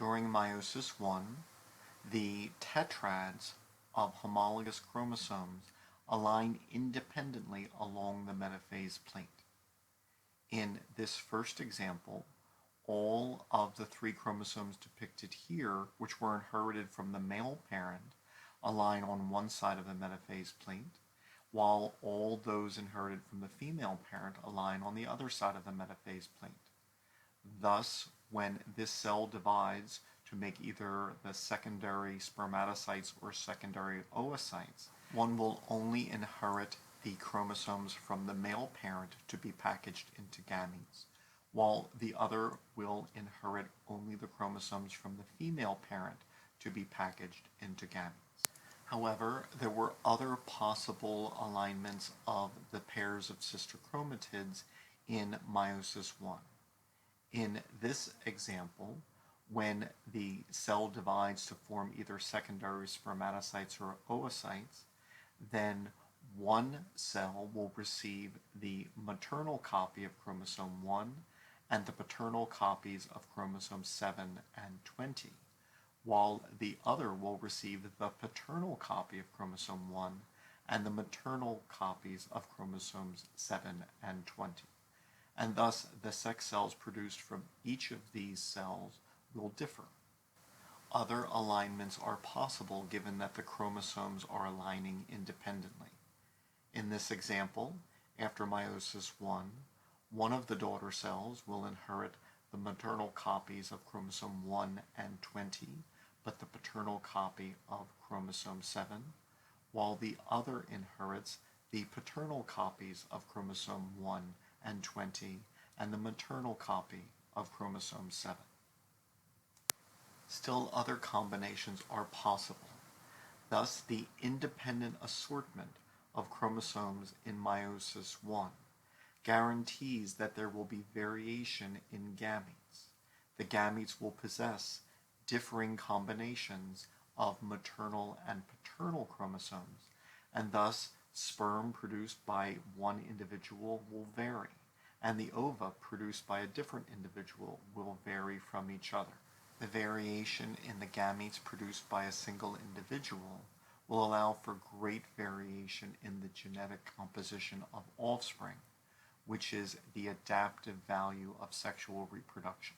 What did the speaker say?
During meiosis I, the tetrads of homologous chromosomes align independently along the metaphase plate. In this first example, all of the 3 chromosomes depicted here, which were inherited from the male parent, align on one side of the metaphase plate, while all those inherited from the female parent align on the other side of the metaphase plate. Thus, when this cell divides to make either the secondary spermatocytes or secondary oocytes, one will only inherit the chromosomes from the male parent to be packaged into gametes, while the other will inherit only the chromosomes from the female parent to be packaged into gametes. However, there were other possible alignments of the pairs of sister chromatids in meiosis I. In this example, when the cell divides to form either secondary spermatocytes or oocytes, then one cell will receive the maternal copy of chromosome 1 and the paternal copies of chromosomes 7 and 20, while the other will receive the paternal copy of chromosome 1 and the maternal copies of chromosomes 7 and 20. And thus the sex cells produced from each of these cells will differ. Other alignments are possible given that the chromosomes are aligning independently. In this example, after meiosis I, one of the daughter cells will inherit the maternal copies of chromosome 1 and 20, but the paternal copy of chromosome 7, while the other inherits the paternal copies of chromosome 1 and 20 and the maternal copy of chromosome 7. Still other combinations are possible. Thus, the independent assortment of chromosomes in meiosis I guarantees that there will be variation in gametes. The gametes will possess differing combinations of maternal and paternal chromosomes, and thus sperm produced by one individual will vary, and the ova produced by a different individual will vary from each other. The variation in the gametes produced by a single individual will allow for great variation in the genetic composition of offspring, which is the adaptive value of sexual reproduction.